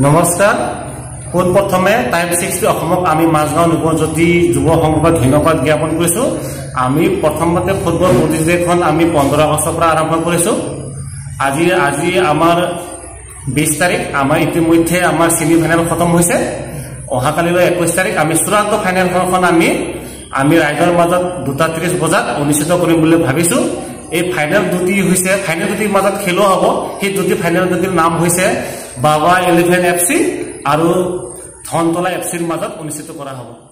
নমস্কাৰ পোনপ্ৰথমে টাইম 60 অসমক আমি মাজগাঁও নৱজ্যোতি যুৱ সংঘক ধন্যবাদ জ্ঞাপন কৰিছো। আমি প্ৰথমতে ফুটবল প্ৰতিযোগিতাখন আমি 15 আগষ্টৰ পৰা আৰম্ভ কৰিছো। আজি আমাৰ 20 তাৰিখ আমাৰ ইতিমধ্যে আমাৰ সেমি ফাইনেল খতম হৈছে। অহাকালিলৈ 21 তাৰিখ আমি চূড়ান্ত ফাইনেলখন আমি ৰাইজৰ মাজত 2:30 বজাত অনুষ্ঠিত কৰিম বুলি ভাবিছো। এই ফাইনেল দুটিৰ মাজত খেলো হ'ব। সেই দুটি ফাইনেল দুটিৰ নাম হৈছে বাবা এলিফেণ্ট FC আৰু ধনতলা FCৰ মাজত অনুষ্ঠিত কৰা হ'ব।